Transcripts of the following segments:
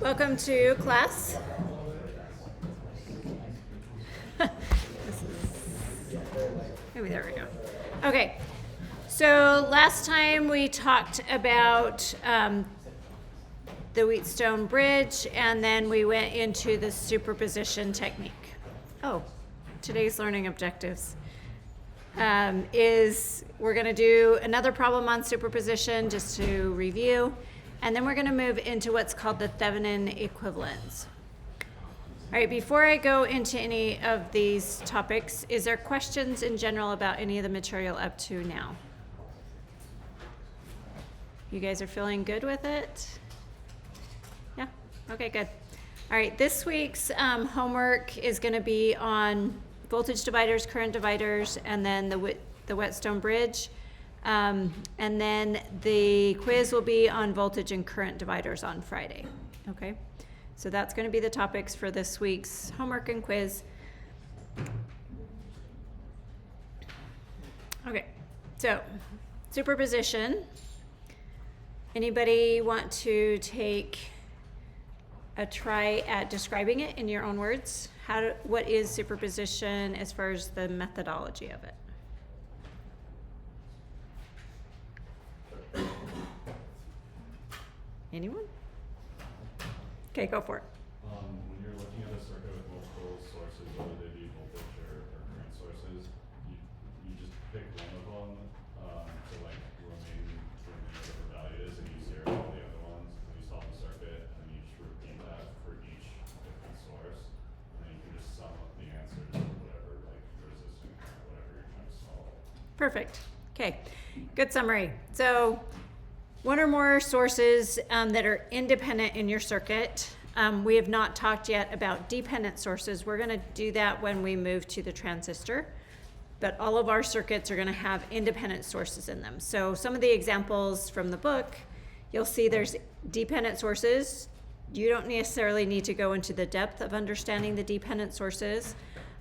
Welcome to class. Maybe there we go. Okay, so last time we talked about the Wheatstone Bridge, and then we went into the superposition technique. Oh, today's learning objectives is we're going to do another problem on superposition just to review, and then we're going to move into what's called the Thevenin Equivalence. All right, before I go into any of these topics, is there questions in general about any of the material up to now? You guys are feeling good with it? Yeah? Okay, good. All right, this week's homework is going to be on voltage dividers, current dividers, and then the Wheatstone Bridge. And then the quiz will be on voltage and current dividers on Friday. Okay? So that's going to be the topics for this week's homework and quiz. Okay, so superposition. Anybody want to take a try at describing it in your own words? What is superposition as far as the methodology of it? Anyone? Okay, go for it. When you're looking at a circuit with multiple sources, whether they be voltage or current sources, you just pick one of them to like remain whatever value it is, and you zero all the other ones, and you solve the circuit, and then you just repeat that for each different source, and then you can just sum up the answers of whatever like resistance or whatever you're trying to solve. Perfect. Okay, good summary. So one or more sources that are independent in your circuit. We have not talked yet about dependent sources. We're going to do that when we move to the transistor. But all of our circuits are going to have independent sources in them. So some of the examples from the book, you'll see there's dependent sources. You don't necessarily need to go into the depth of understanding the dependent sources.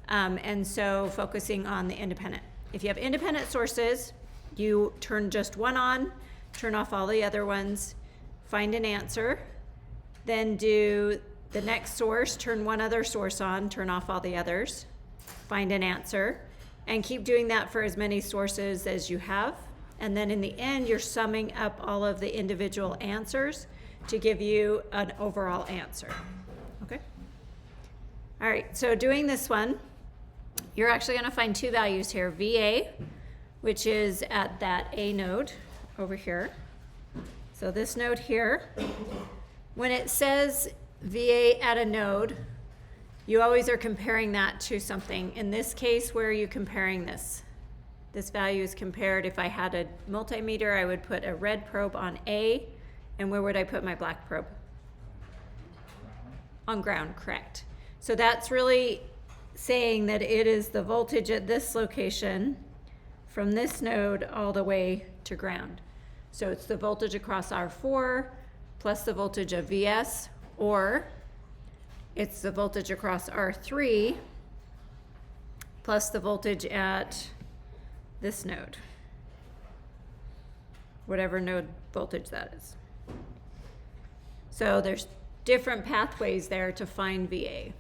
And so focusing on the independent. If you have independent sources, you turn just one on, turn off all the other ones, find an answer, then do the next source, turn one other source on, turn off all the others, find an answer, and keep doing that for as many sources as you have. And then in the end, you're summing up all of the individual answers to give you an overall answer. Okay? All right, so doing this one, you're actually going to find two values here, VA, which is at that A node over here. So this node here, when it says VA at a node, you always are comparing that to something. In this case, where are you comparing this? This value is compared, if I had a multimeter, I would put a red probe on A, and where would I put my black probe? On ground, correct. So that's really saying that it is the voltage at this location from this node all the way to ground. So it's the voltage across R4 plus the voltage of VS, or it's the voltage across R3 plus the voltage at this node, whatever node voltage that is. So there's different pathways there to find VA.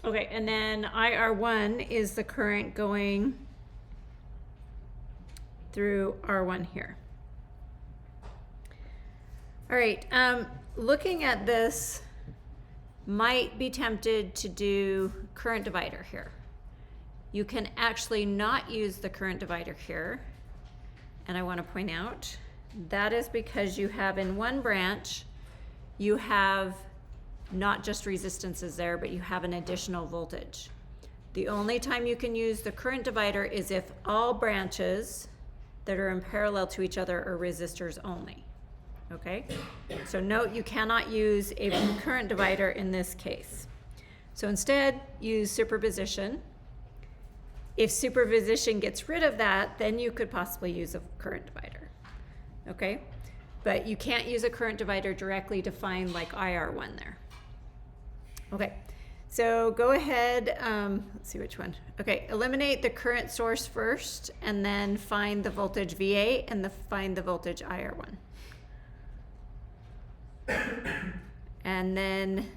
Okay, and then IR1 is the current going through R1 here. All right, looking at this, might be tempted to do current divider here. You can actually not use the current divider here, and I want to point out that is because you have in one branch, you have not just resistances there, but you have an additional voltage. The only time you can use the current divider is if all branches that are in parallel to each other are resistors only. Okay? So note you cannot use a current divider in this case. So instead, use superposition. If superposition gets rid of that, then you could possibly use a current divider. Okay? But you can't use a current divider directly to find like IR1 there. Okay, so go ahead, let's see which one. Okay, eliminate the current source first, and then find the voltage VA and find the voltage IR1. And then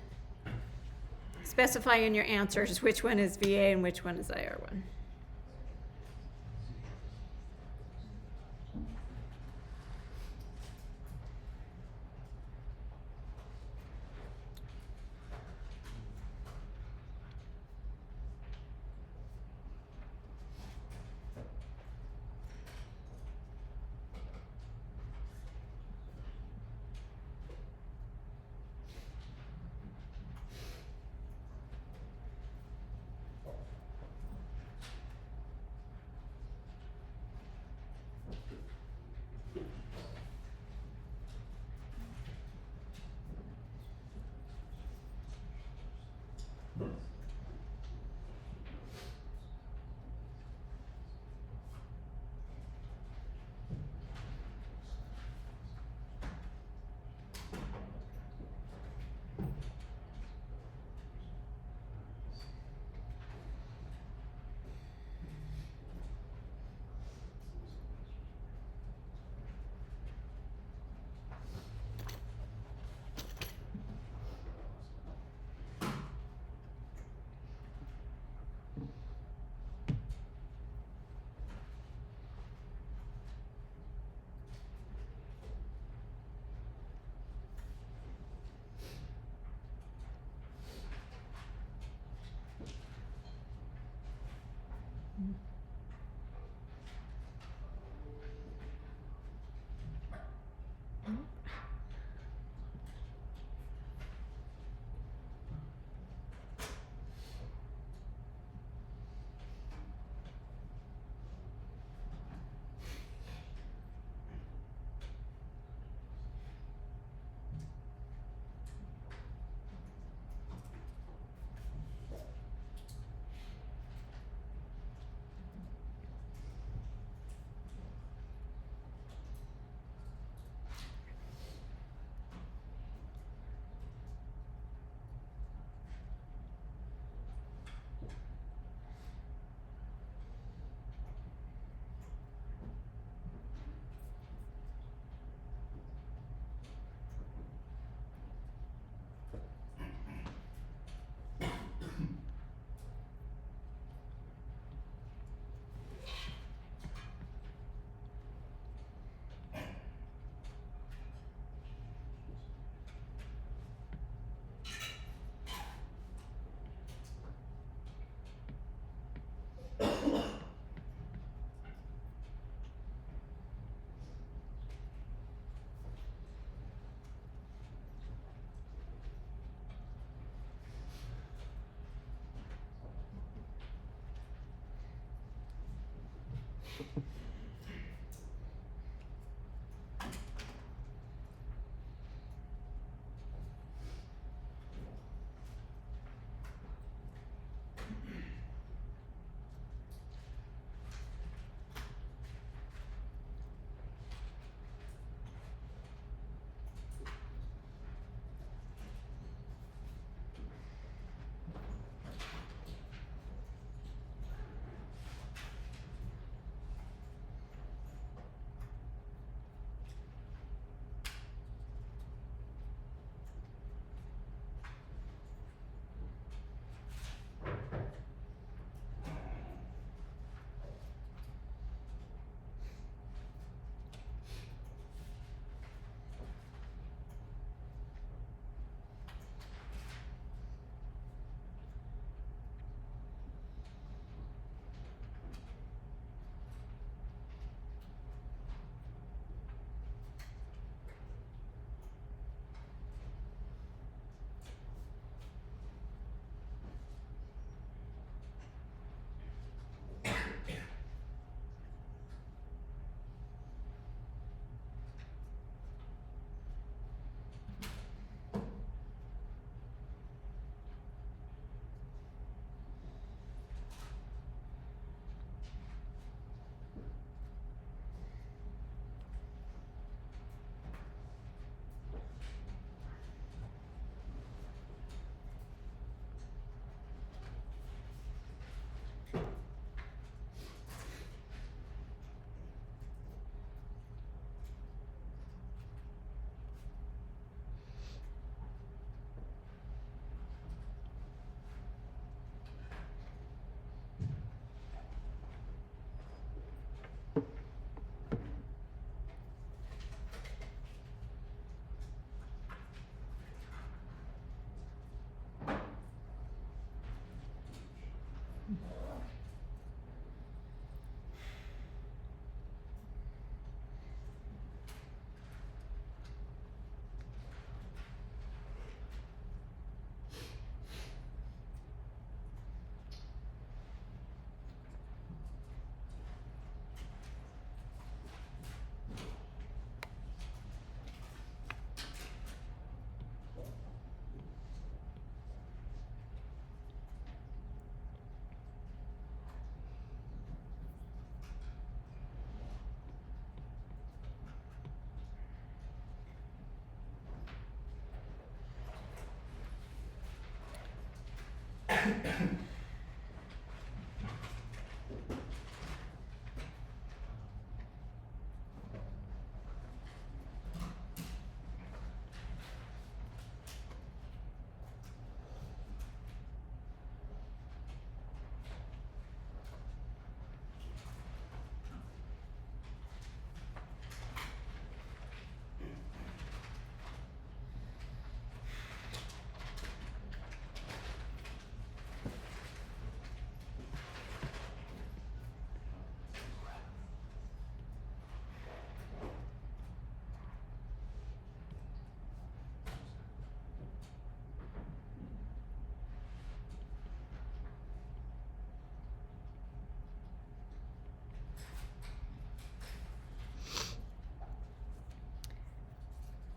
specify in your answers which one is VA and which one is IR1.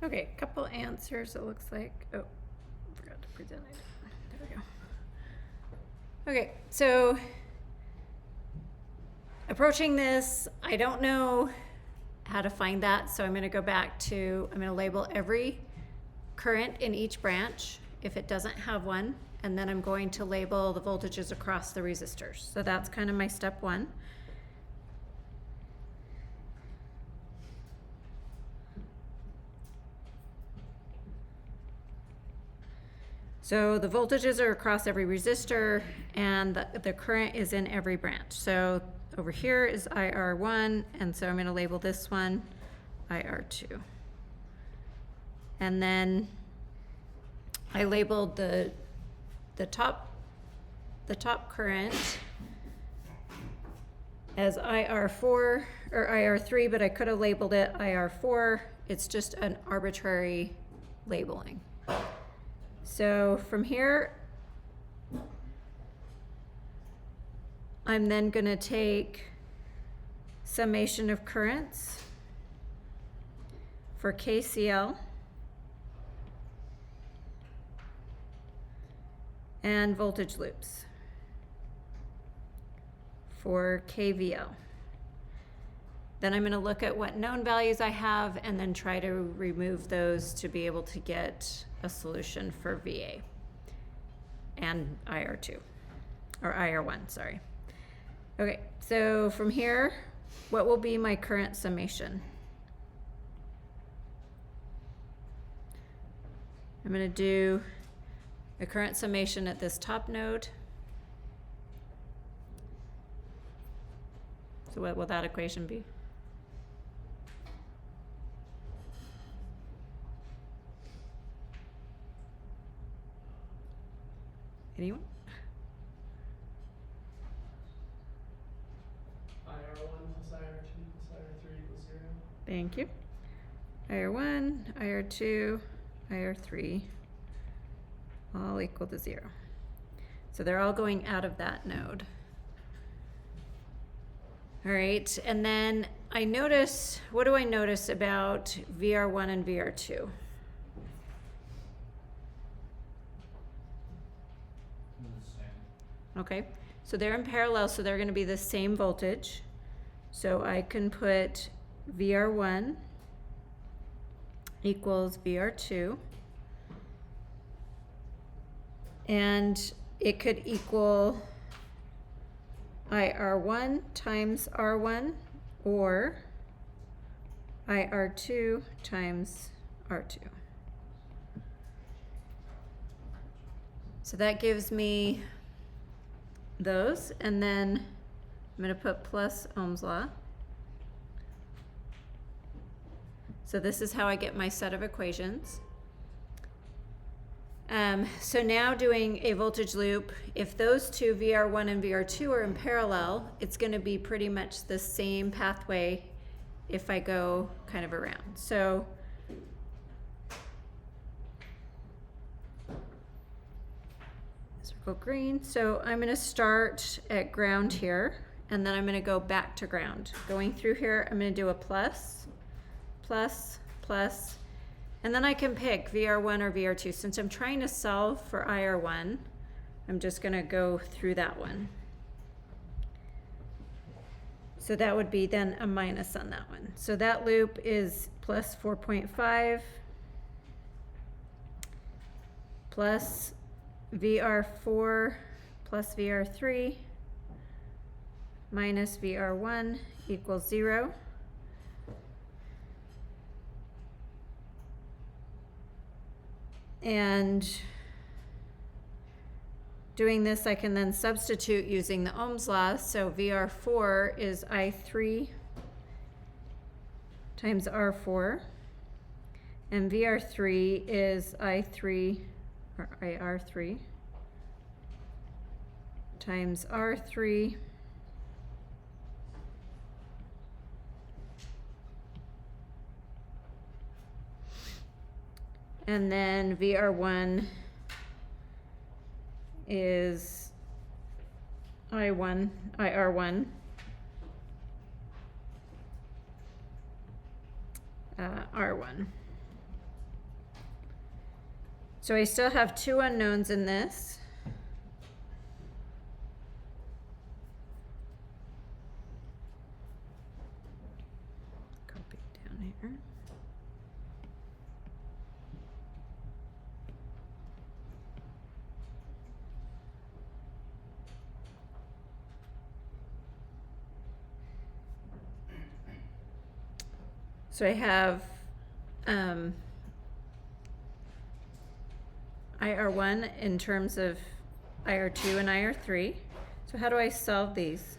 Okay, couple answers it looks like. Oh, forgot to present it. There we go. Okay, so approaching this, I don't know how to find that, so I'm going to go back to, I'm going to label every current in each branch if it doesn't have one, and then I'm going to label the voltages across the resistors. So that's kind of my step one. So the voltages are across every resistor, and the current is in every branch. So over here is IR1, and so I'm going to label this one IR2. And then I labeled the top current as IR4 or IR3, but I could have labeled it IR4. It's just an arbitrary labeling. So from here, I'm then going to take summation of currents for KCL and voltage loops for KVL. Then I'm going to look at what known values I have and then try to remove those to be able to get a solution for VA and IR2, or IR1, sorry. Okay, so from here, what will be my current summation? I'm going to do the current summation at this top node. So what will that equation be? Anyone? IR1 plus IR2 plus IR3 equals 0. Thank you. IR1, IR2, IR3, all equal to 0. So they're all going out of that node. All right, and then I notice, what do I notice about VR1 and VR2? Okay, so they're in parallel, so they're going to be the same voltage. So I can put VR1 equals VR2, and it could equal IR1 times R1 or IR2 times R2. So that gives me those, and then I'm going to put plus Ohm's law. So this is how I get my set of equations. So now doing a voltage loop, if those two, VR1 and VR2, are in parallel, it's going to be pretty much the same pathway if I go kind of around. So circle green. So I'm going to start at ground here, and then I'm going to go back to ground. Going through here, I'm going to do a plus, plus, plus, and then I can pick VR1 or VR2. Since I'm trying to solve for IR1, I'm just going to go through that one. So that would be then a minus on that one. So that loop is plus 4.5 plus VR4 plus VR3 minus VR1 equals 0. And doing this, I can then substitute using the Ohm's law. So VR4 is I3 times R4, and VR3 is I3 or IR3 times R3 and then VR1 is IR1 R1. So I still have two unknowns in this. Copy down here. So I have IR1 in terms of IR2 and IR3. So how do I solve these?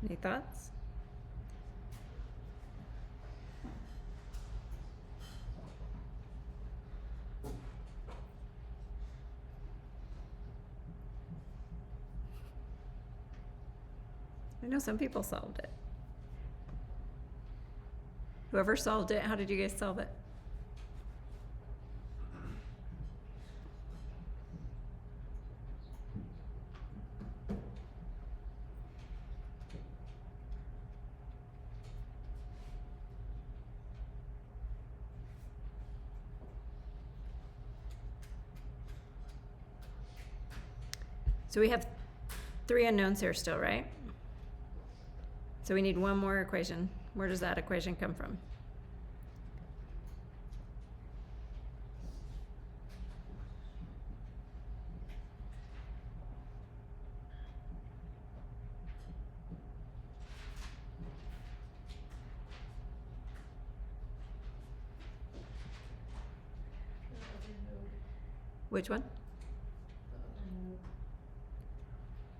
Any thoughts? I know some people solved it. Whoever solved it, how did you guys solve it? So we have three unknowns here still, right? So we need one more equation. Where does that equation come from? Which one?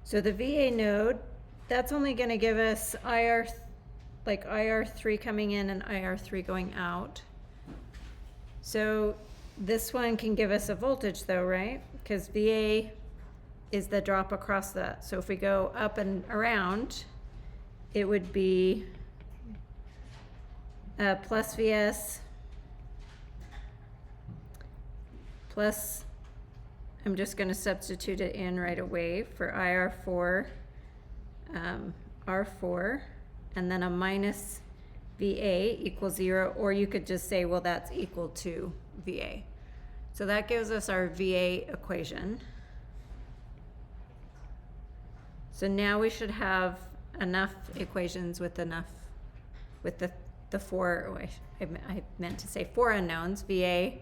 So the VA node, that's only going to give us IR3 coming in and IR3 going out. So this one can give us a voltage though, right? Because VA is the drop across that. So if we go up and around, it would be plus VS plus, I'm just going to substitute it in right away for IR4, R4, and then a minus VA equals 0, or you could just say, well, that's equal to VA. So that gives us our VA equation. So now we should have enough equations with the four, oh, I meant to say four unknowns, VA,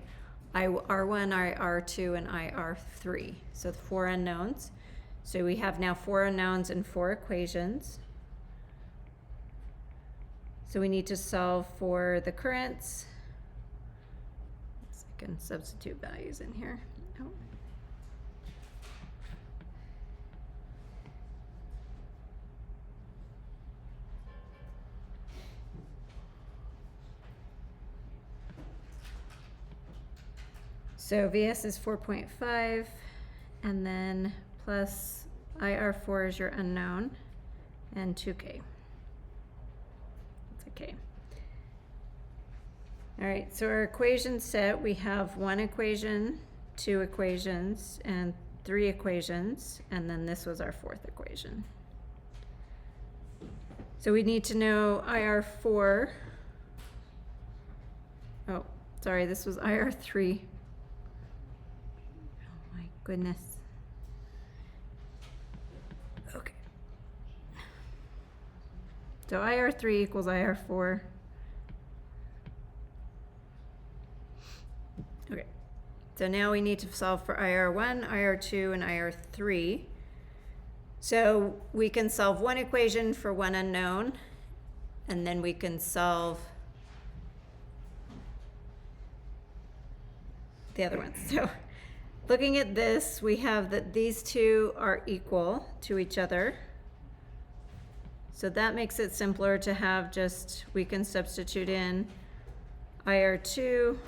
R1, IR2, and IR3. So the four unknowns. So we have now four unknowns and four equations. So we need to solve for the currents. I can substitute values in here. Oh. So VS is 4.5, and then plus IR4 is your unknown, and 2K. That's okay. All right, so our equation set, we have one equation, two equations, and three equations, and then this was our fourth equation. So we need to know IR4. Oh, sorry, this was IR3. Goodness. Okay. So IR3 equals IR4. Okay. So now we need to solve for IR1, IR2, and IR3. So we can solve one equation for one unknown, and then we can solve the other ones. So looking at this, we have that these two are equal to each other. So that makes it simpler to have just, we can substitute in IR2,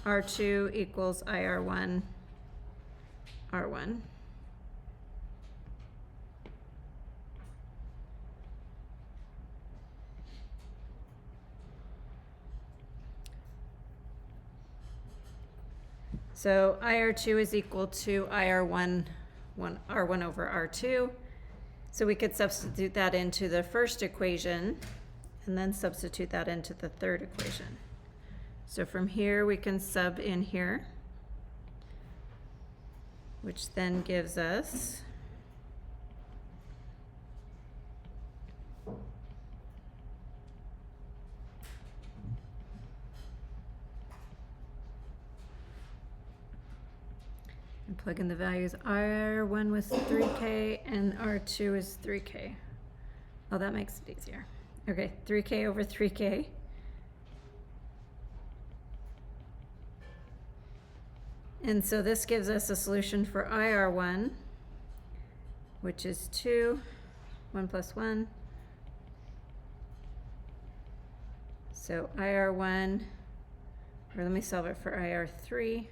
R2 equals IR1, R1. So IR2 is equal to IR1, R1 over R2. So we could substitute that into the first equation and then substitute that into the third equation. So from here, we can sub in here, which then gives us and plug in the values. R1 was 3K and R2 is 3K. Oh, that makes it easier. Okay, 3K over 3K. And so this gives us a solution for IR1, which is 2, 1 plus 1. So IR1, or let me solve it for IR3,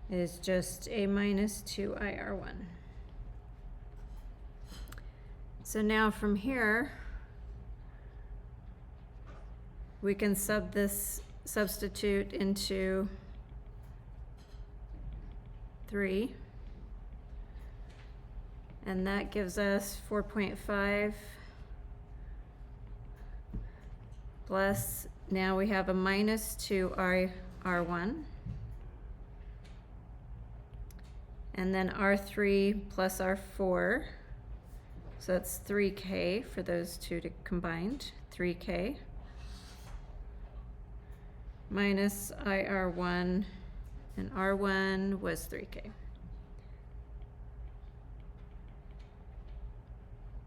is just a minus 2 IR1. So now from here, we can substitute into 3, and that gives us 4.5 plus, now we have a minus 2 R1, and then R3 plus R4, so that's 3K for those two combined, 3K. Minus IR1, and R1 was 3K.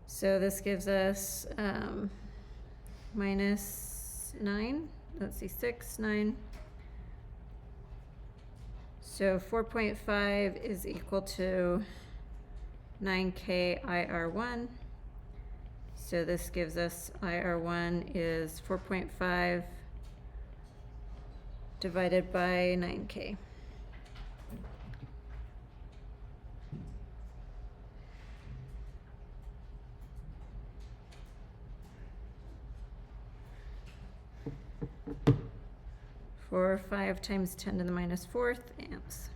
So this gives us minus 9, let's see, 6, 9. So 4.5 is equal to 9K IR1. So this gives us IR1 is 4.5 divided by 9K. For 5 times 10 to the minus 4th amps.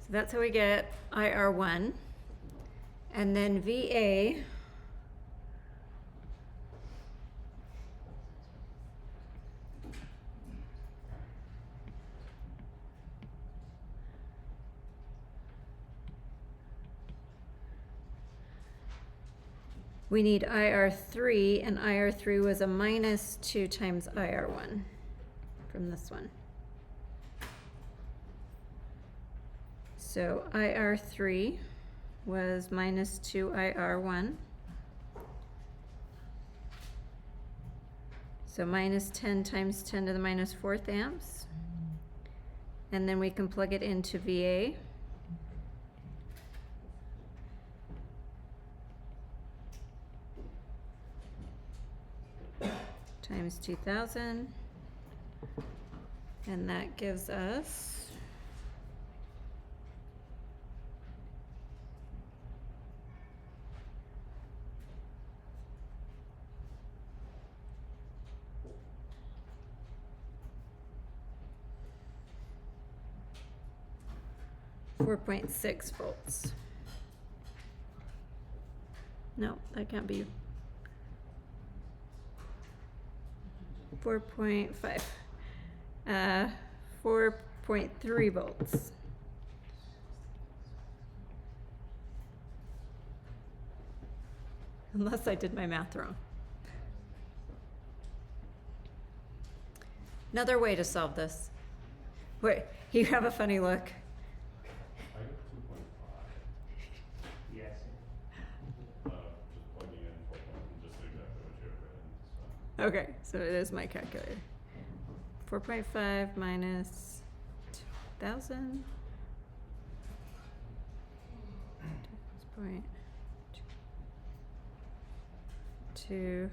So that's how we get IR1. And then VA, we need IR3, and IR3 was a minus 2 times IR1 from this one. So IR3 was minus 2 IR1. So minus 10 times 10 to the minus 4th amps. And then we can plug it into VA. Times 2000, and that gives us 4.6 volts. No, that can't be 4.5. 4.3 volts. Unless I did my math wrong. Another way to solve this. Wait, you have a funny look. I got 2.5. Yes. Just plugging in 4 just exactly what you have written, so. Okay, so it is my calculator. 4.5 minus 1,000. 2.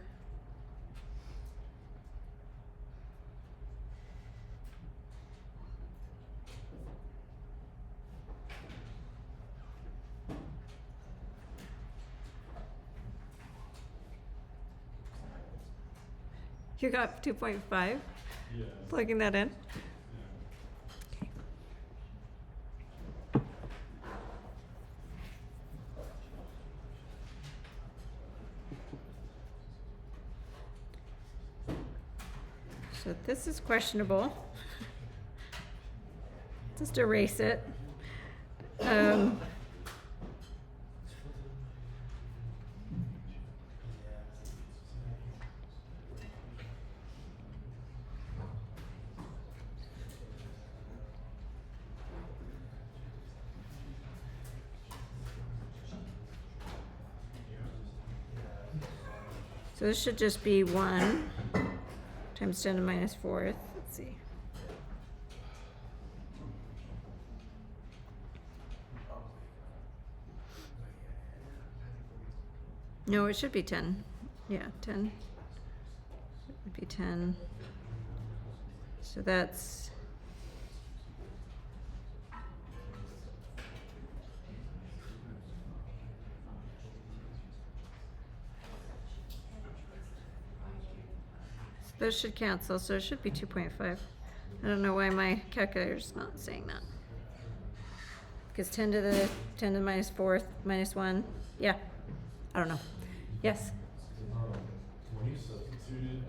You got 2.5? Yeah. Plugging that in? Yeah. this is questionable. Just erase it. So this should just be 1 times 10 to the minus 4th. Let's see. No, it should be 10. Yeah, 10. It would be 10. So that's those should cancel, so it should be 2.5. I don't know why my calculator's not saying that. Because 10 to the minus 4th minus 1. Yeah. I don't know. Yes. When you substituted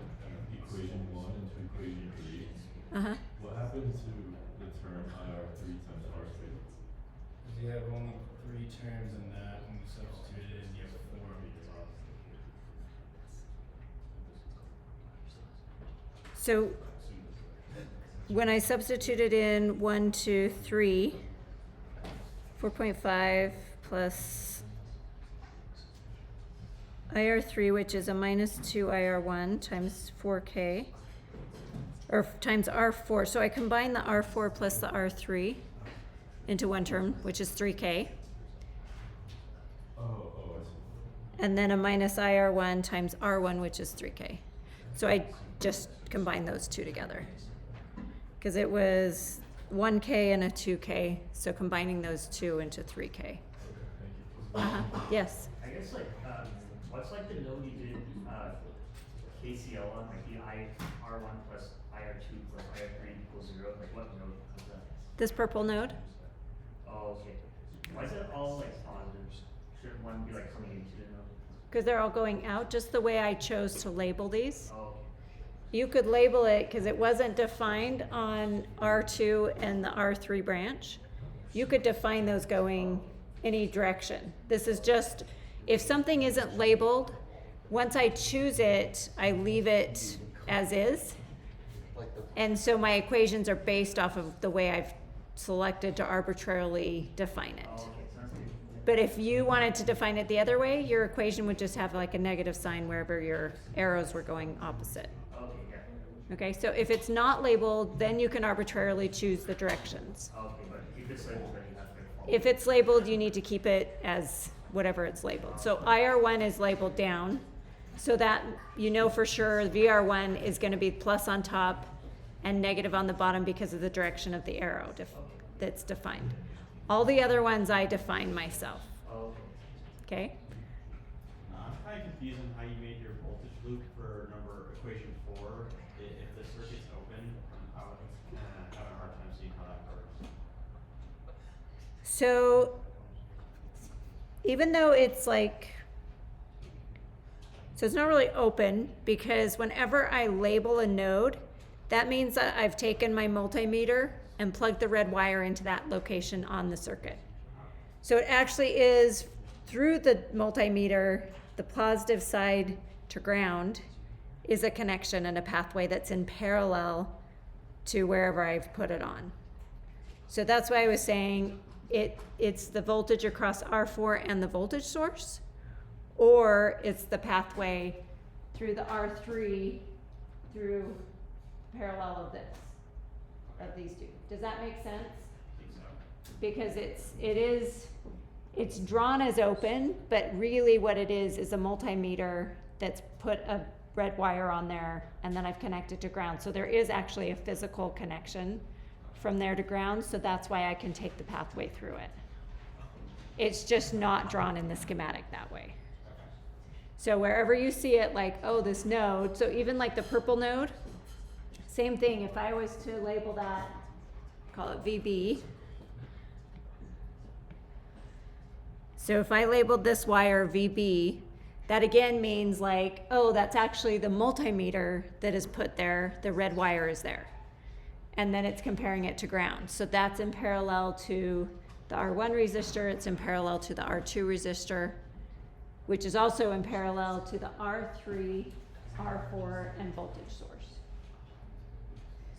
equation 1 into equation 3, Uh-huh. what happened to the term IR3 times R3? Because you have only 3 terms in that, when you substitute it in, you have 4. So when I substituted in 1, 2, 3, 4.5 plus IR3, which is a minus 2 IR1 times 4K, or times R4. So I combine the R4 plus the R3 into one term, which is 3K. Oh, I see. And then a minus IR1 times R1, which is 3K. So I just combined those two together. Because it was 1K and a 2K, so combining those two into 3K. Okay, thank you. Uh-huh. Yes. I guess like, what's like the node you did, KCL on, like the IR1 plus IR2 plus IR3 equals 0, like what node was that? This purple node? Oh, okay. Why is it all like positive? Shouldn't one be like coming into the node? Because they're all going out, just the way I chose to label these. Oh, okay. You could label it, because it wasn't defined on R2 and the R3 branch. You could define those going any direction. This is just, if something isn't labeled, once I choose it, I leave it as is. And so my equations are based off of the way I've selected to arbitrarily define it. Oh, okay, sounds good. But if you wanted to define it the other way, your equation would just have like a negative sign wherever your arrows were going opposite. Okay, yeah. Okay, so if it's not labeled, then you can arbitrarily choose the directions. Okay, but if it's labeled, then you have to follow. If it's labeled, you need to keep it as whatever it's labeled. So IR1 is labeled down, so that you know for sure VR1 is going to be plus on top and negative on the bottom because of the direction of the arrow that's defined. All the other ones I define myself. Oh, okay. Okay? I'm kind of confused on how you made your voltage loop for equation 4. If the circuit's open, I'm having a hard time seeing how that works. So even though it's like, so it's not really open, because whenever I label a node, that means that I've taken my multimeter and plugged the red wire into that location on the circuit. So it actually is through the multimeter, the positive side to ground is a connection and a pathway that's in parallel to wherever I've put it on. So that's why I was saying it's the voltage across R4 and the voltage source, or it's the pathway through the R3 through parallel of this, of these two. Does that make sense? I think so. Because it's drawn as open, but really what it is a multimeter that's put a red wire on there, and then I've connected to ground. So there is actually a physical connection from there to ground, so that's why I can take the pathway through it. It's just not drawn in the schematic that way. So wherever you see it, like, oh, this node, so even like the purple node, same thing. If I was to label that, call it VB. So if I labeled this wire VB, That again means like, oh, that's actually the multimeter that is put there, the red wire is there. And then it's comparing it to ground. So that's in parallel to the R1 resistor, it's in parallel to the R2 resistor, which is also in parallel to the R3, R4, and voltage source.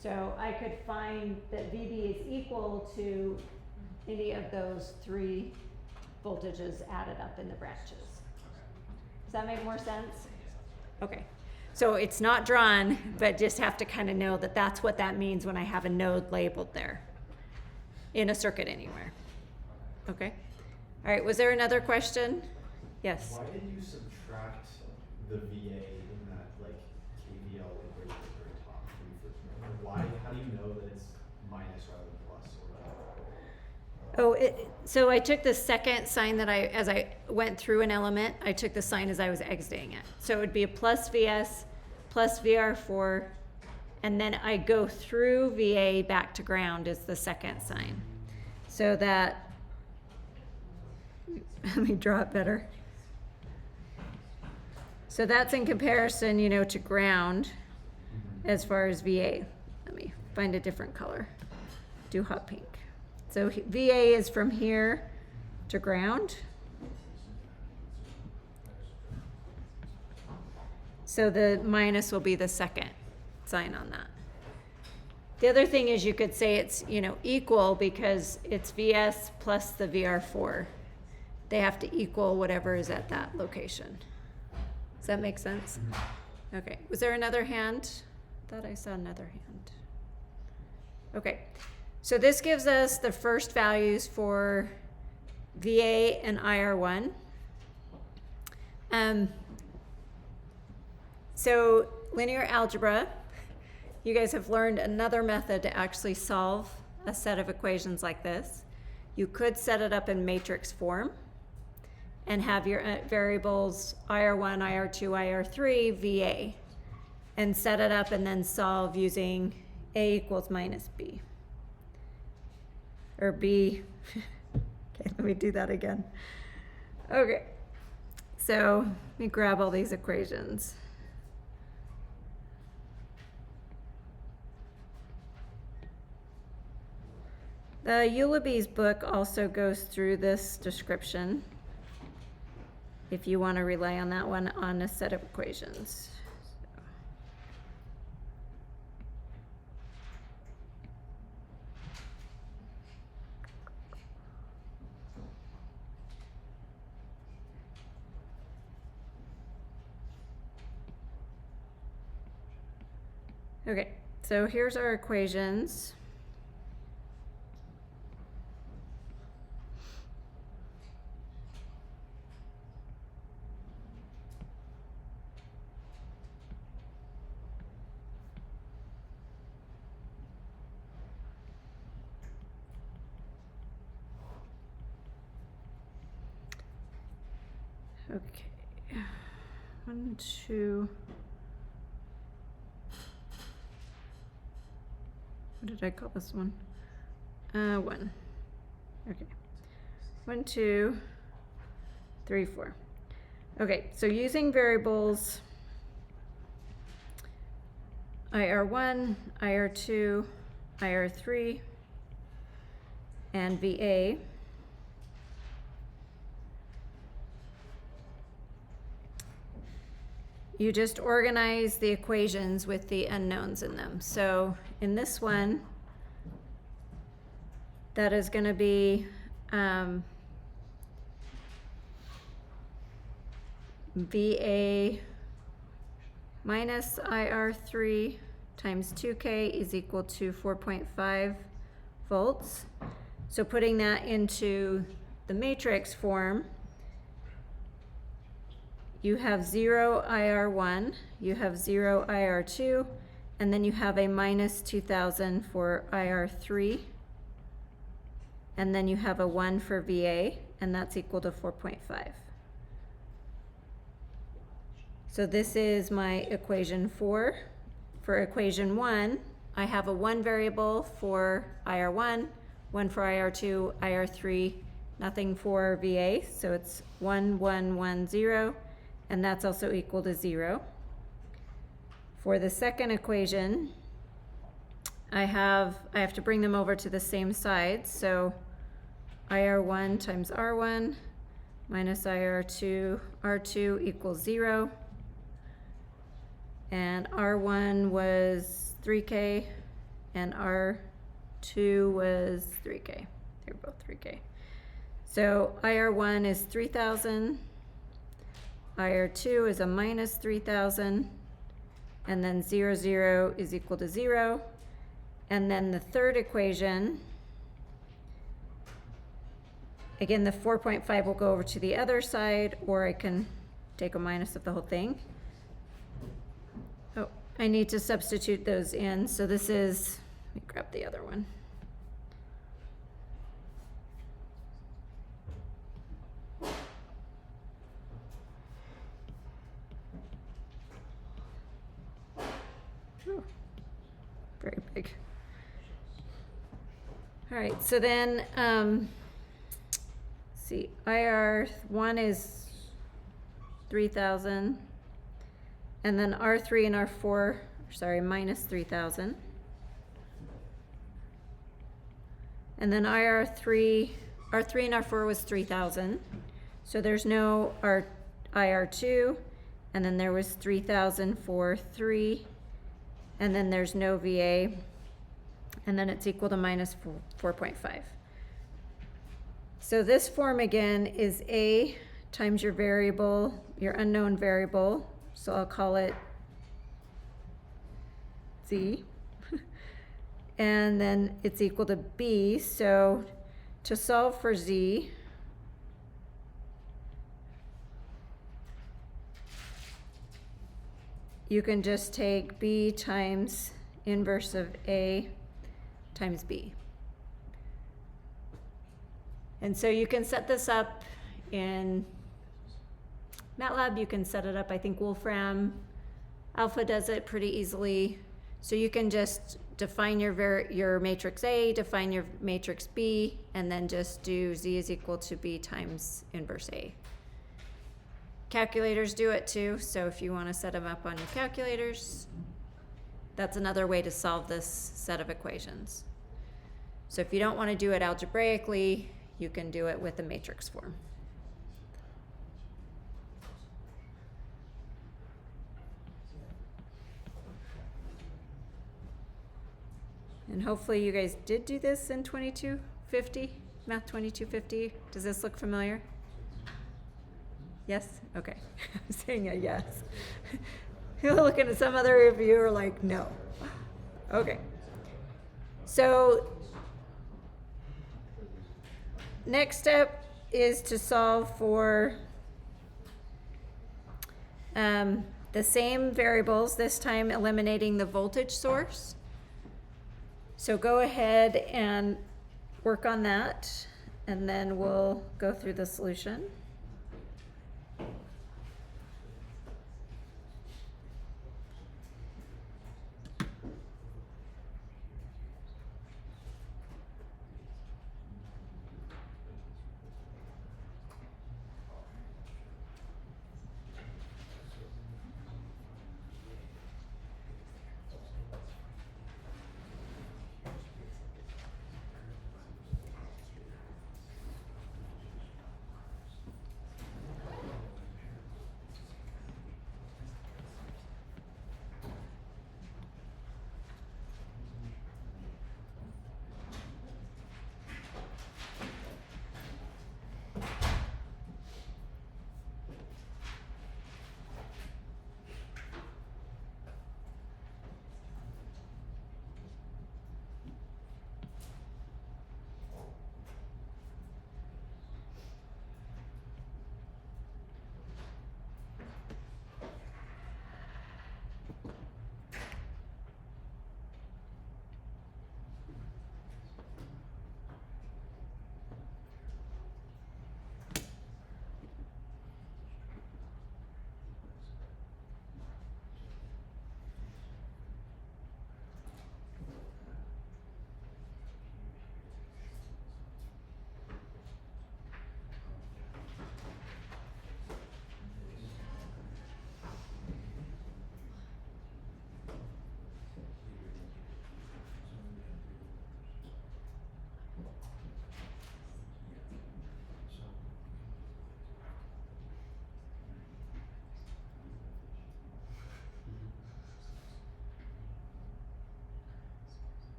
So I could find that VB is equal to any of those three voltages added up in the branches. Does that make more sense? Okay. So it's not drawn, but just have to kind of know that that's what that means when I have a node labeled there in a circuit anywhere. Okay. All right. Was there another question? Yes. Why did you subtract the VA in that like KVL equation at the very top when you first made it? Why? How do you know that it's minus rather than plus or whatever? Oh, so I took the second sign that as I went through an element, I took the sign as I was exiting it. So it would be a plus VS, plus VR4, and then I go through VA back to ground is the second sign. So that, let me draw it better. So that's in comparison, you know, to ground as far as VA. Let me find a different color. Do hot pink. So VA is from here to ground. So the minus will be the second sign on that. The other thing is you could say it's, you know, equal because it's VS plus the VR4. They have to equal whatever is at that location. Does that make sense? Okay. Was there another hand? Thought I saw another hand. Okay. So this gives us the first values for VA and IR1. So linear algebra, you guys have learned another method to actually solve a set of equations like this. You could set it up in matrix form and have your variables IR1, IR2, IR3, VA, and set it up and then solve using A equals minus B. Or B, okay, let me do that again. Okay, so let me grab all these equations. The Eulaby's book also goes through this description, if you want to rely on that one on a set of equations. Okay, so here's our equations. Okay, 1, 2. What did I call this one? 1. Okay. 1, 2, 3, 4. Okay, so using variables IR1, IR2, IR3, and VA, you just organize the equations with the unknowns in them. So in this one, that is going to be VA minus IR3 times 2K is equal to 4.5 volts. So putting that into the matrix form, you have 0 IR1, you have 0 IR2, and then you have a minus 2000 for IR3, and then you have a 1 for VA, and that's equal to 4.5. So this is my equation 4. For equation 1, I have a 1 variable for IR1, 1 for IR2, IR3, nothing for VA, so it's 1, 1, 1, 0. and that's also equal to 0. For the second equation, I have to bring them over to the same side, so IR1 times R1 minus IR2, R2 equals 0. And R1 was 3K and R2 was 3K. They're both 3K. So IR1 is 3,000. IR2 is a minus 3,000. And then 0, 0 is equal to 0. And then the third equation, again, the 4.5 will go over to the other side, or I can take a minus of the whole thing. Oh, I need to substitute those in. So this is, let me grab the other one. Ooh, very big. All right, so then, see, IR1 is 3,000, and then R3 and R4, sorry, minus 3,000. And then R3 and R4 was 3,000, so there's no IR2, and then there was 3,000 for 3, and then there's no VA, and then it's equal to minus 4.5. So this form again is A times your variable, your unknown variable, so I'll call it Z. And then it's equal to B, so to solve for Z, you can just take B times inverse of A times B. And so you can set this up in MATLAB, you can set it up, I think Wolfram Alpha does it pretty easily. So you can just define your matrix A, define your matrix B, and then just do Z is equal to B times inverse A. Calculators do it too, so if you want to set them up on your calculators, that's another way to solve this set of equations. So if you don't want to do it algebraically, you can do it with the matrix form. And hopefully you guys did do this in 2250, Math 2250. Does this look familiar? Yes? Okay. I'm saying a yes. You're looking at some other of you are like, no. Okay. So next step is to solve for the same variables, this time eliminating the voltage source. So go ahead and work on that, and then we'll go through the solution.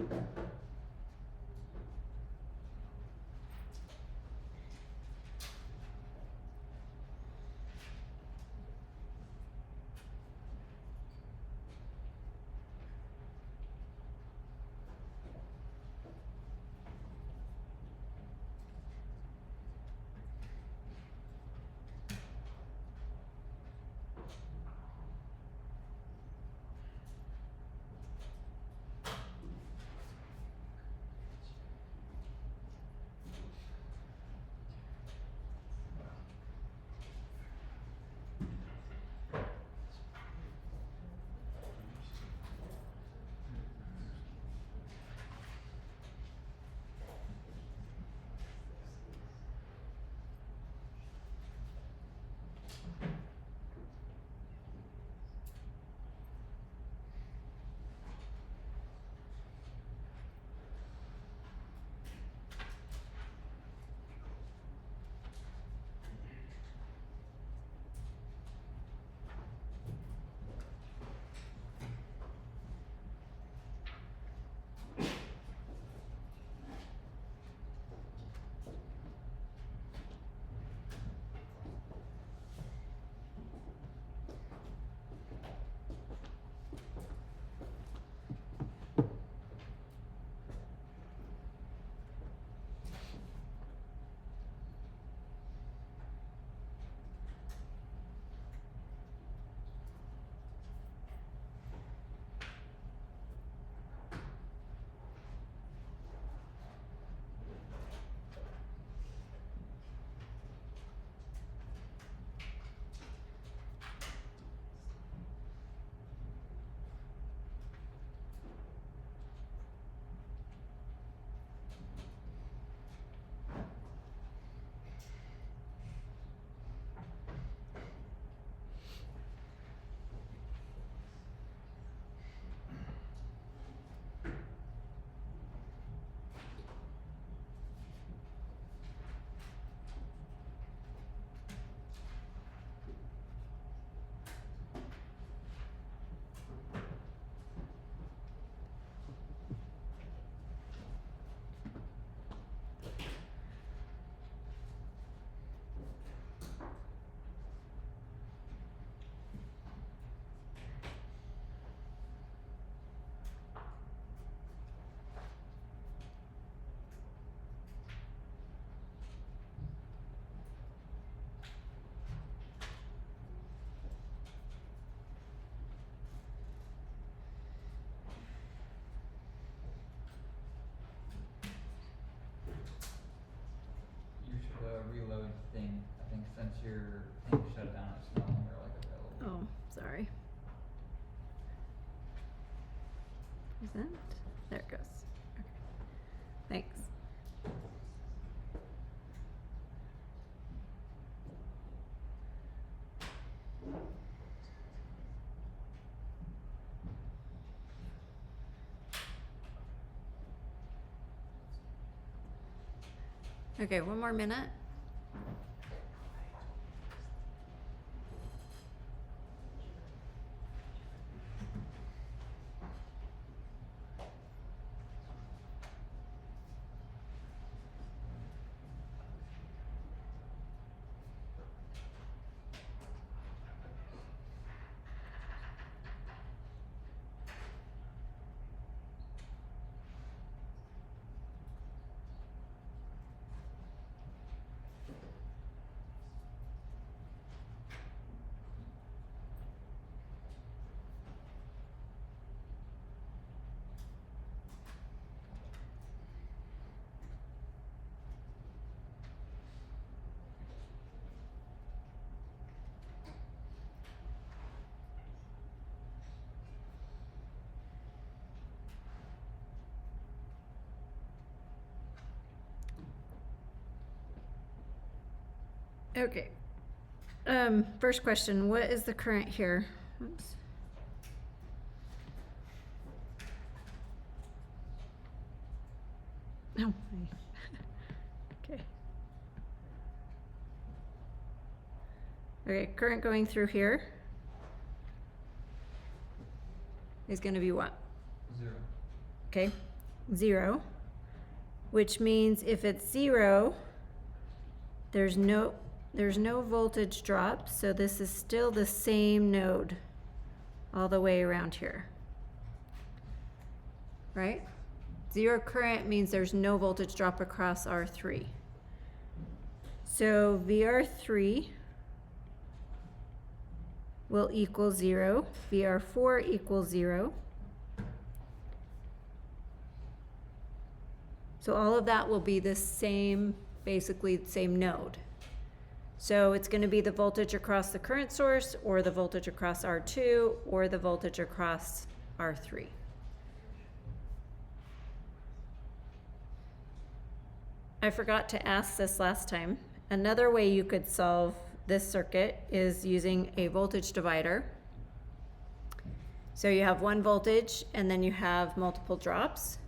You should reload the thing. I think since your thing shut down, it's no longer like available. Oh, sorry. Present. There it goes. Okay. Thanks. Okay, one more minute. Okay. First question, what is the current here? Oops. No. Okay. Okay, current going through here is gonna be what? 0. Okay. 0, which means if it's 0, there's no voltage drop, so this is still the same node all the way around here, right? 0 current means there's no voltage drop across R3. So VR3 will equal 0, VR4 equals 0. So all of that will be the same, basically the same node. So it's going to be the voltage across the current source, or the voltage across R2, or the voltage across R3. I forgot to ask this last time. Another way you could solve this circuit is using a voltage divider. So you have one voltage and then you have multiple drops.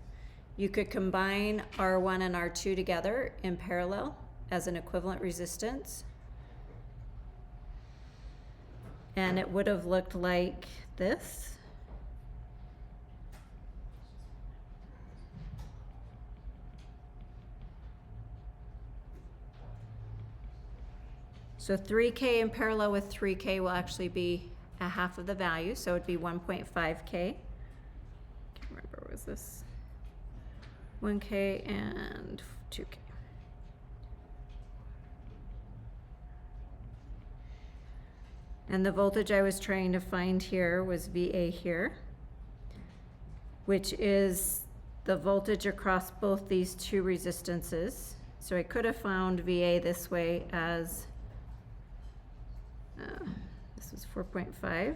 You could combine R1 and R2 together in parallel as an equivalent resistance. And it would have looked like this. So 3K in parallel with 3K will actually be a half of the value, so it'd be 1.5K. Can't remember, was this 1K and 2K. And the voltage I was trying to find here was VA here, which is the voltage across both these two resistances. So I could have found VA this way as this was 4.5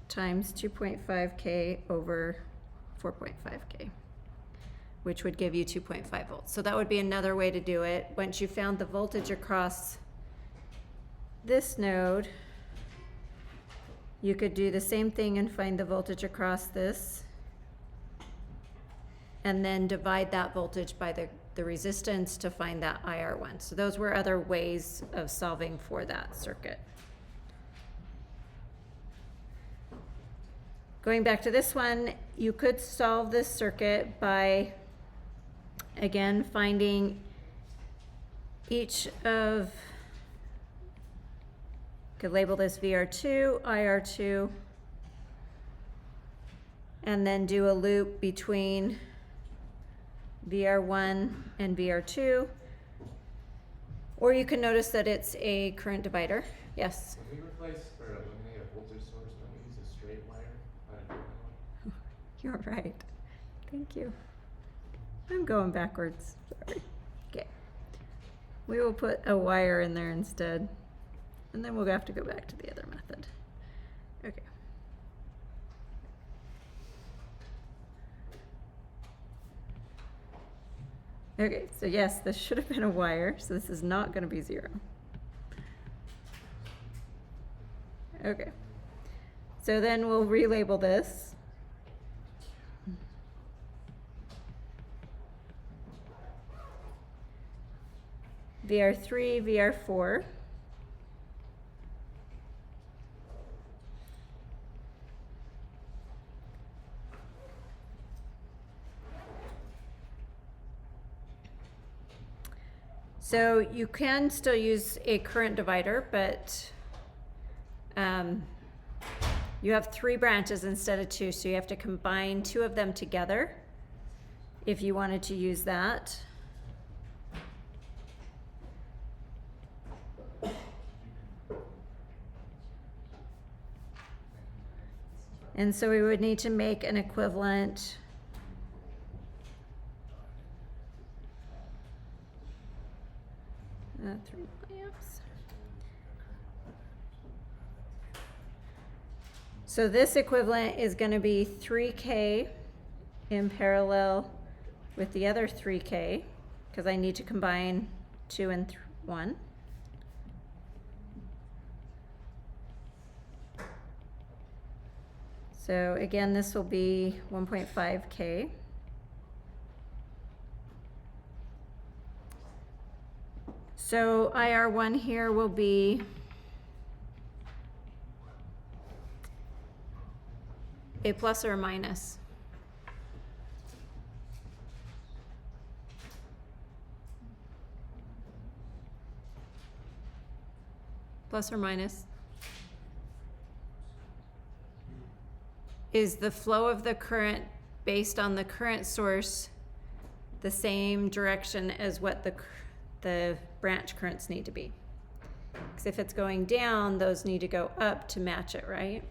times 2.5K over 4.5K, which would give you 2.5 volts. So that would be another way to do it. Once you found the voltage across this node, you could do the same thing and find the voltage across this, and then divide that voltage by the resistance to find that IR1. So those were other ways of solving for that circuit. Going back to this one, you could solve this circuit by, again, finding each of, could label this VR2, IR2, and then do a loop between VR1 and VR2, or you can notice that it's a current divider. Yes? When we replace or eliminate a voltage source, don't we use a straight wire? You're right. Thank you. I'm going backwards. Sorry. Okay. We will put a wire in there instead, and then we'll have to go back to the other method. Okay. Okay, so yes, this should have been a wire, so this is not going to be 0. Okay. So then we'll relabel this. VR3, VR4. So you can still use a current divider, but you have 3 branches instead of 2, so you have to combine 2 of them together if you wanted to use that. And so we would need to make an equivalent $3 milliamps. So this equivalent is going to be 3K in parallel with the other 3K, because I need to combine 2 and 1. So again, this will be 1.5K. So IR1 here will be a plus or a minus? Plus or minus? Is the flow of the current based on the current source the same direction as what the branch currents need to be? Because if it's going down, those need to go up to match it, right?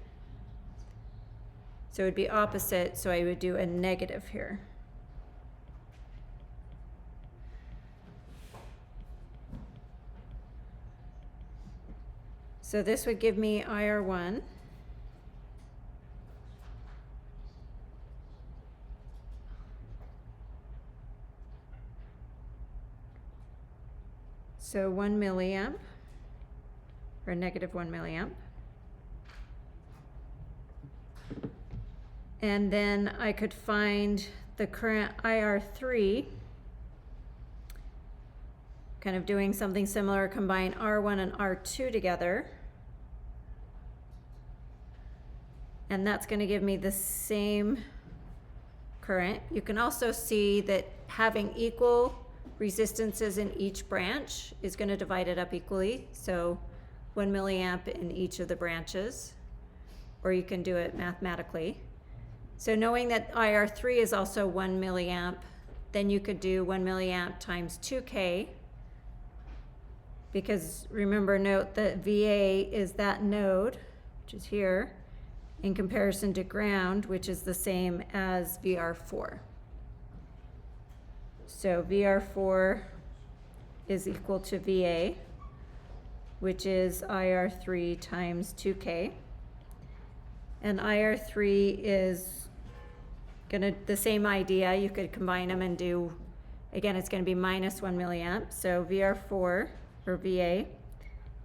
So it would be opposite, so I would do a negative here. So this would give me IR1. So 1 milliamp, or negative 1 milliamp. And then I could find the current IR3, kind of doing something similar, combine R1 and R2 together. And that's going to give me the same current. You can also see that having equal resistances in each branch is going to divide it up equally. So 1 milliamp in each of the branches, or you can do it mathematically. So knowing that IR3 is also 1 milliamp, then you could do 1 milliamp times 2K, because remember, note that VA is that node, which is here, in comparison to ground, which is the same as VR4. So VR4 is equal to VA, which is IR3 times 2K. And IR3 is the same idea. You could combine them and do, again, it's gonna be minus 1 milliamp. So VR4, or VA,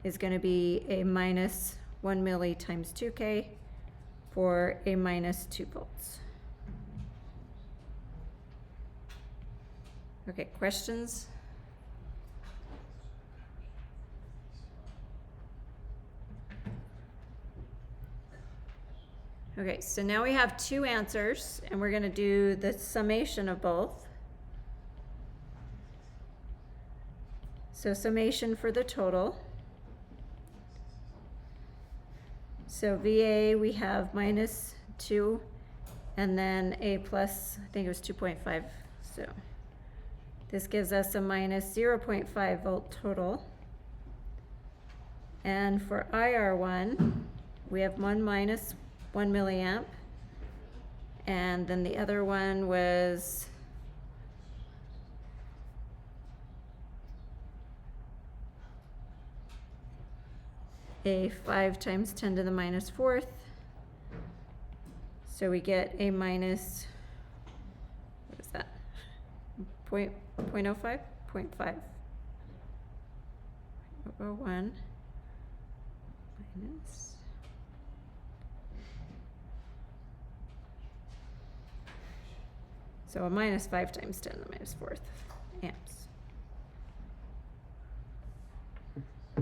is gonna be a minus 1 milli times 2K for a minus 2 volts. Okay, questions? Okay, so now we have two answers, and we're going to do the summation of both. So summation for the total. So VA, we have minus 2, and then a plus, I think it was 2.5, so this gives us a minus 0.5 volt total. And for IR1, we have one minus 1 milliamp, and then the other one was a 5 times 10 to the minus 4th. So we get a minus, what is that? 0.05? 0.5. 0.01 minus. So a minus 5 times 10 to the minus 4th amps.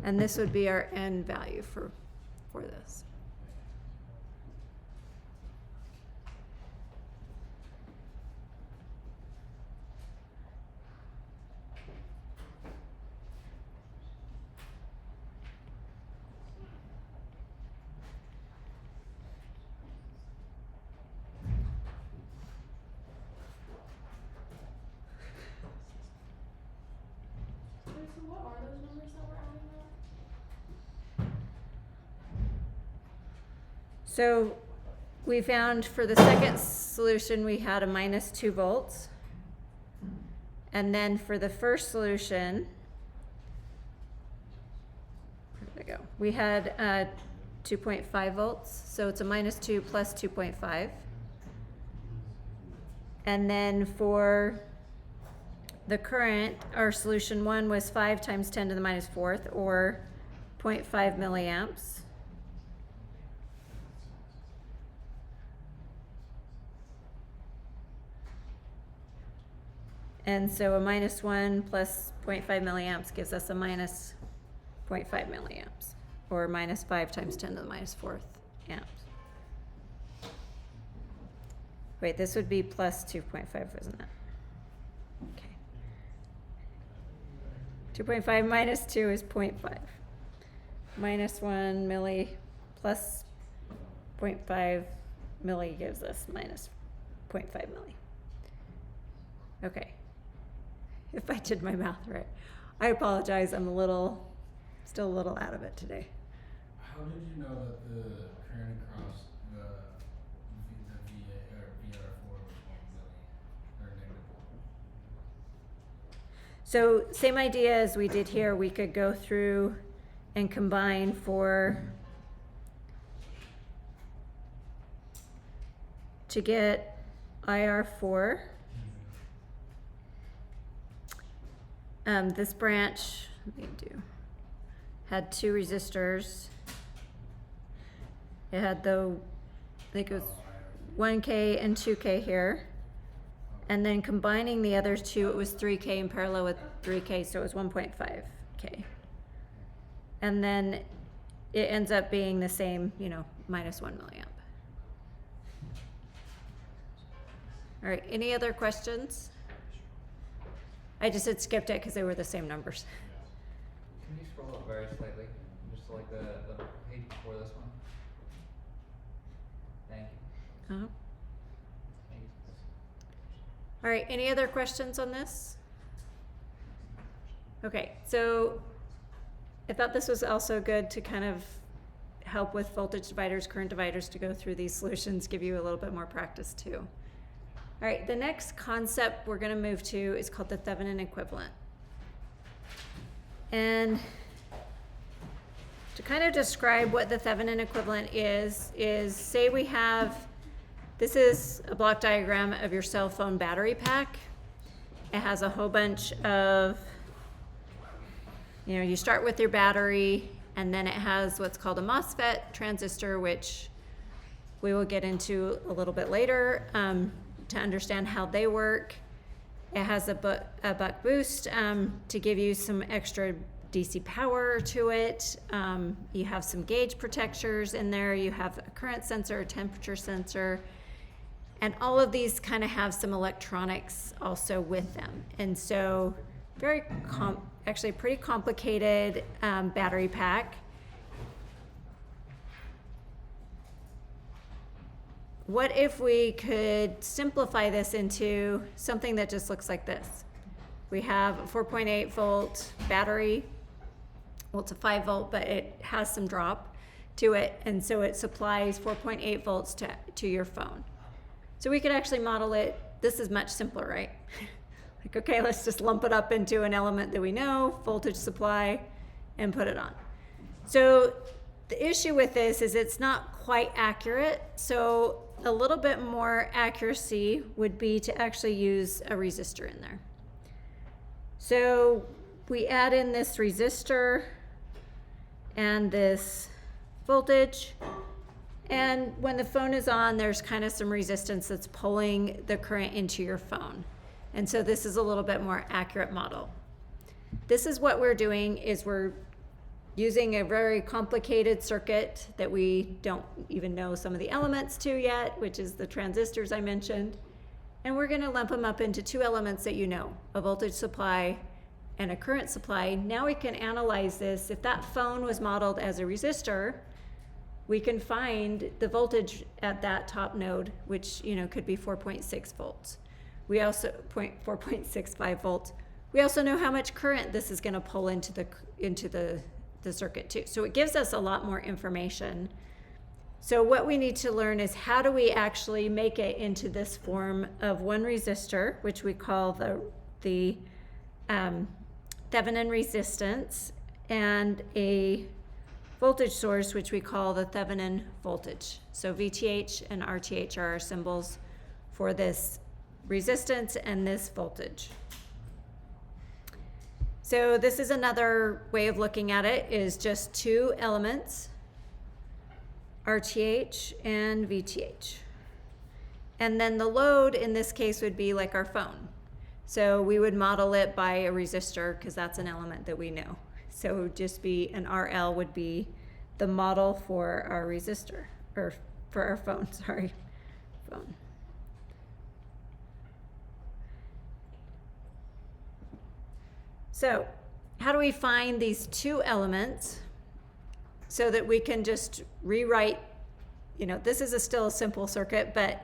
And this would be our N value for this. So what are those numbers that we're adding now? So we found for the second solution we had a minus 2 volts. And then for the first solution, where did I go? We had 2.5 volts. So it's a minus 2 plus 2.5. And then for the current, our solution 1 was 5 times 10 to the minus 4th, or 0.5 milliamps. And so a minus 1 plus 0.5 milliamps gives us a minus 0.5 milliamps, or minus 5 times 10 to the minus 4th amps. Wait, this would be plus 2.5, isn't it? Okay. 2.5 minus 2 is 0.5. Minus 1 milli plus 0.5 milli gives us minus 0.5 milli. Okay. If I did my math right. I apologize, I'm still a little out of it today. How did you know that the current across the VA or VR4 was 1 milli or negative 1? So same idea as we did here, we could go through and combine to get IR4. This branch, had 2 resistors. It had I think it was 1K and 2K here. And then combining the other 2, it was 3K in parallel with 3K, so it was 1.5K. And then it ends up being the same, minus 1 milliamp. All right, any other questions? I just had skipped it because they were the same numbers. Can you scroll up very slightly, just to like the page before this one? Thank you. Uh-huh. Thank you. All right, any other questions on this? Okay, so I thought this was also good to kind of help with voltage dividers, current dividers, to go through these solutions, give you a little bit more practice too. All right, the next concept we're going to move to is called the Thevenin equivalent. And to kind of describe what the Thevenin equivalent is say we have, this is a block diagram of your cell phone battery pack. It has a whole bunch of, you start with your battery, and then it has what's called a MOSFET transistor, which we will get into a little bit later. To understand how they work. It has a buck boost to give you some extra DC power to it. You have some gauge protectors in there. You have a current sensor, a temperature sensor, and all of these kind of have some electronics also with them. And so actually pretty complicated battery pack. What if we could simplify this into something that just looks like this? We have a 4.8 volt battery. Well, it's a 5 volt, but it has some drop to it. And so it supplies 4.8 volts to your phone. So we could actually model it. This is much simpler, right? Like, okay, let's just lump it up into an element that we know, voltage supply, and put it on. So the issue with this is it's not quite accurate. So a little bit more accuracy would be to actually use a resistor in there. So we add in this resistor and this voltage, and when the phone is on, there's kind of some resistance that's pulling the current into your phone. And so this is a little bit more accurate model. This is what we're doing, is we're using a very complicated circuit that we don't even know some of the elements to yet, which is the transistors I mentioned. And we're going to lump them up into 2 elements that you know, a voltage supply and a current supply. Now we can analyze this. If that phone was modeled as a resistor, we can find the voltage at that top node, which could be 4.6 volts. We also 4.65 volts. We also know how much current this is going to pull into the circuit too. So it gives us a lot more information. So what we need to learn is how do we actually make it into this form of one resistor, which we call the Thevenin resistance, and a voltage source, which we call the Thevenin voltage. So VTH and RTH are our symbols for this resistance and this voltage. So this is another way of looking at it, is just 2 elements, RTH and VTH. And then the load in this case would be like our phone. So we would model it by a resistor because that's an element that we know. So it would just be an RL would be the model for our resistor, or for our phone, phone. So how do we find these two elements so that we can just rewrite, this is still a simple circuit, but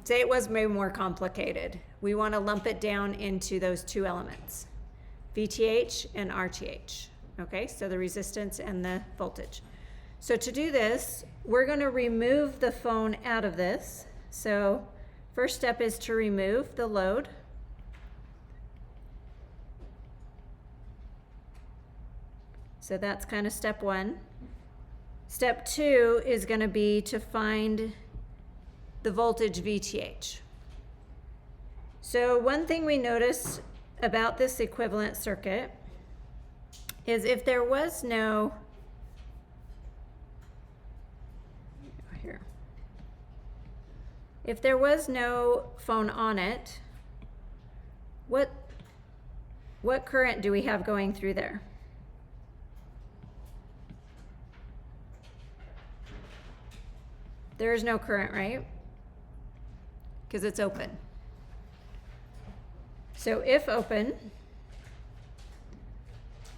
say it was maybe more complicated. We want to lump it down into those two elements, VTH and RTH. Okay, so the resistance and the voltage. So to do this, we're going to remove the phone out of this. So first step is to remove the load. So that's kind of step one. Step two is going to be to find the voltage VTH. So one thing we notice about this equivalent circuit is if there was no if there was no phone on it, what current do we have going through there? There is no current, right? Because it's open. So if open,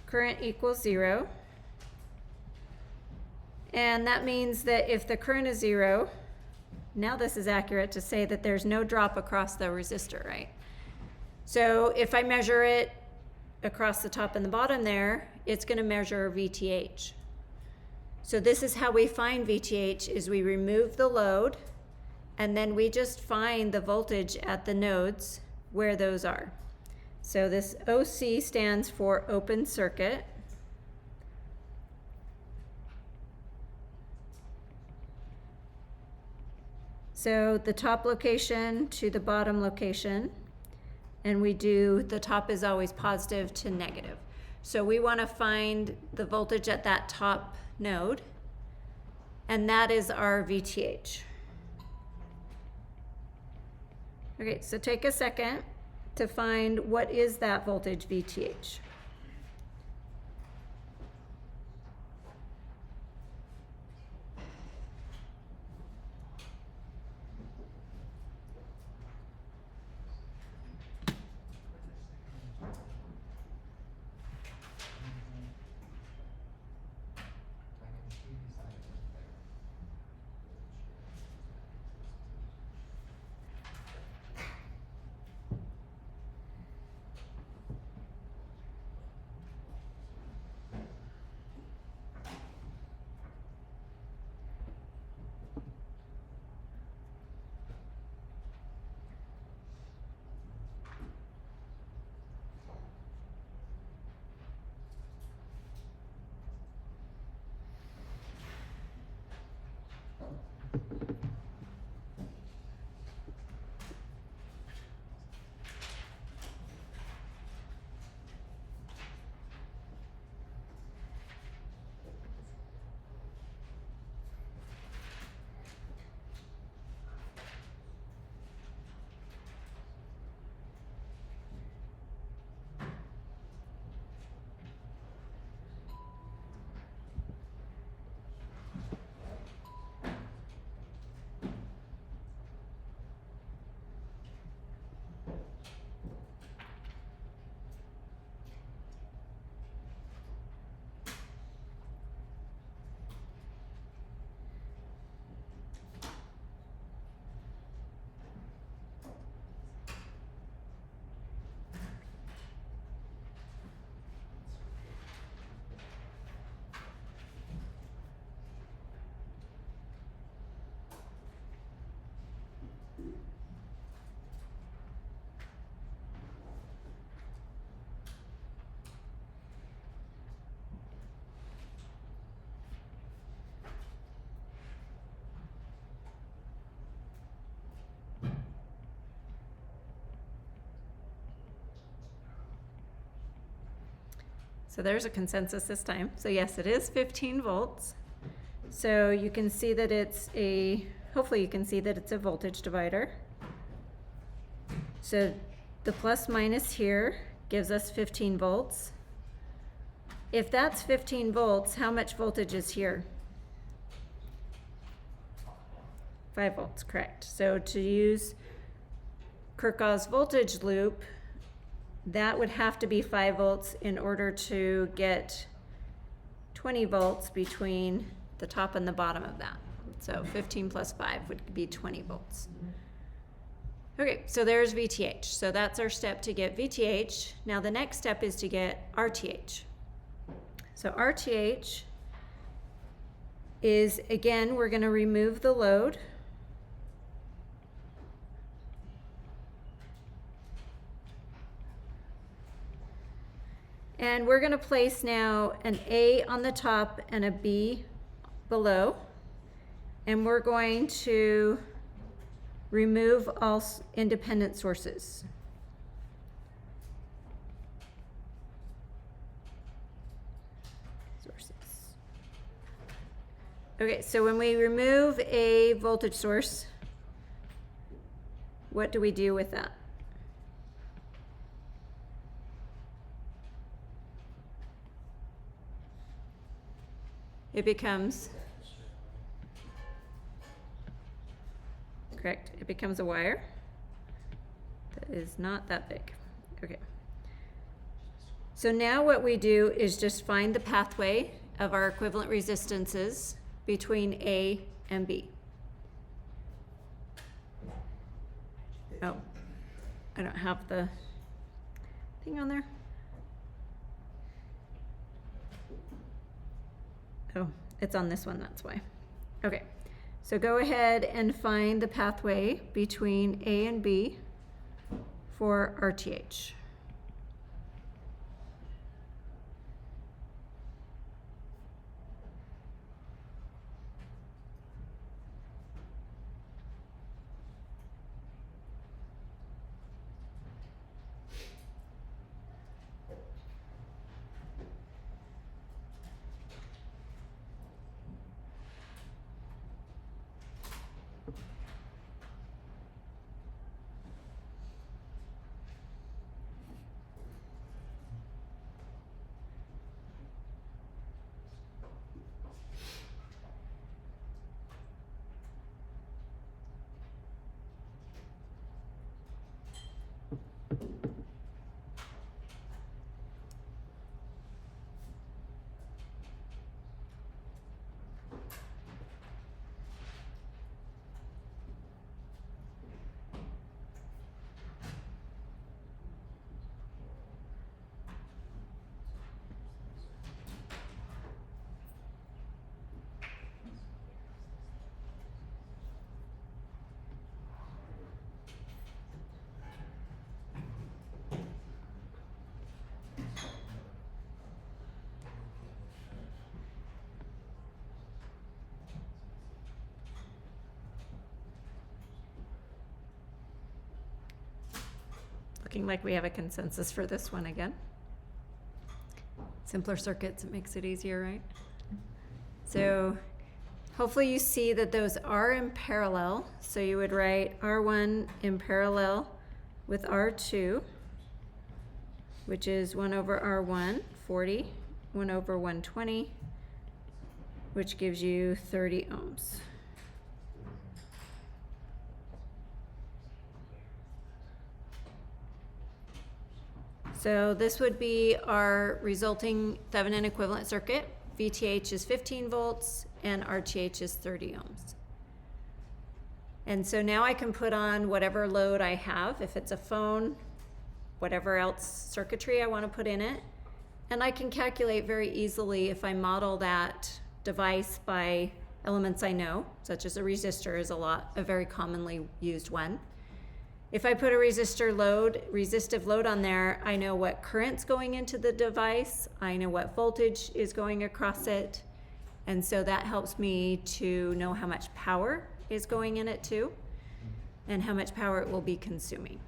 current equals 0. And that means that if the current is 0, now this is accurate to say that there's no drop across the resistor, right? So if I measure it across the top and the bottom there, it's going to measure VTH. So this is how we find VTH, is we remove the load and then we just find the voltage at the nodes where those are. So this OC stands for open circuit. So the top location to the bottom location, and the top is always positive to negative. So we want to find the voltage at that top node, and that is our VTH. Okay, so take a second to find what is that voltage VTH. So there's a consensus this time. So yes, it is 15 volts. So you can see that hopefully you can see that it's a voltage divider. So the plus minus here gives us 15 volts. If that's 15 volts, how much voltage is here? 5 volts, correct. So to use Kirchhoff's voltage loop, that would have to be 5 volts in order to get 20 volts between the top and the bottom of that. So 15 plus 5 would be 20 volts. Okay, so there's VTH. So that's our step to get VTH. Now the next step is to get RTH. So RTH is, again, we're going to remove the load. And we're going to place now an A on the top and a B below. And we're going to remove all independent sources. Okay, so when we remove a voltage source, what do we do with that? It becomes, correct, it becomes a wire that is not that big. Okay. So now what we do is just find the pathway of our equivalent resistances between A and B. Oh, I don't have the thing on there. Oh, it's on this one, that's why. Okay, so go ahead and find the pathway between A and B for RTH. Looking like we have a consensus for this one again. Simpler circuits, it makes it easier, right? So hopefully you see that those are in parallel. So you would write R1 in parallel with R2, which is 1 over R1, 40, 1 over 120, which gives you 30 ohms. So this would be our resulting Thevenin equivalent circuit. VTH is 15 volts and RTH is 30 ohms. And so now I can put on whatever load I have, if it's a phone, whatever else circuitry I want to put in it. And I can calculate very easily if I model that device by elements I know, such as a resistor is a very commonly used one. If I put a resistive load on there, I know what current's going into the device, I know what voltage is going across it, and so that helps me to know how much power is going in it too, and how much power it will be consuming.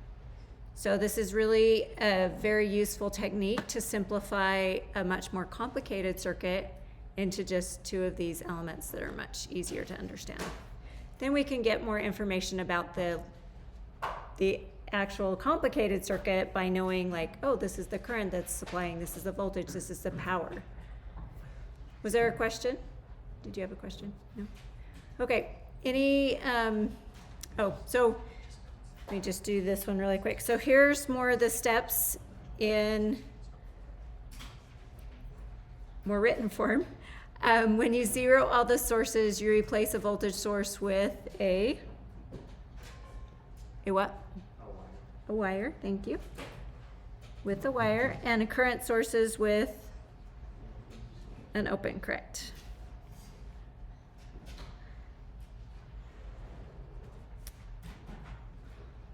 So this is really a very useful technique to simplify a much more complicated circuit into just 2 of these elements that are much easier to understand. Then we can get more information about the actual complicated circuit by knowing, like, oh, this is the current that's supplying, this is the voltage, this is the power. Was there a question? Did you have a question? No? Okay, so let me just do this one really quick. So here's more of the steps in more written form. When you zero all the sources, you replace a voltage source with a what? A wire, thank you. With a wire, and a current sources with an open, correct.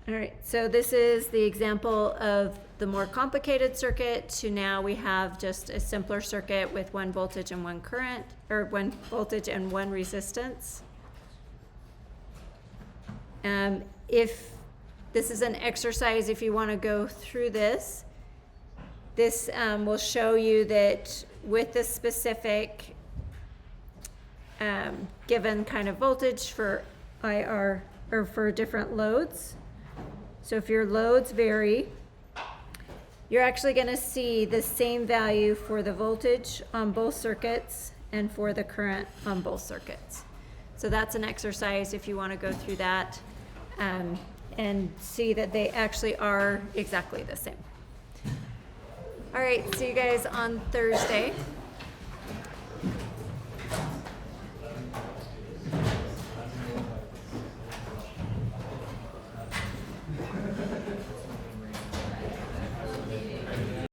All right, so this is the example of the more complicated circuit to now we have just a simpler circuit with one voltage and one current, or one voltage and one resistance. If this is an exercise, if you want to go through this, this will show you that with this specific given kind of voltage for IR or for different loads. So if your loads vary, you're actually going to see the same value for the voltage on both circuits and for the current on both circuits. So that's an exercise if you want to go through that and see that they actually are exactly the same. All right, see you guys on Thursday.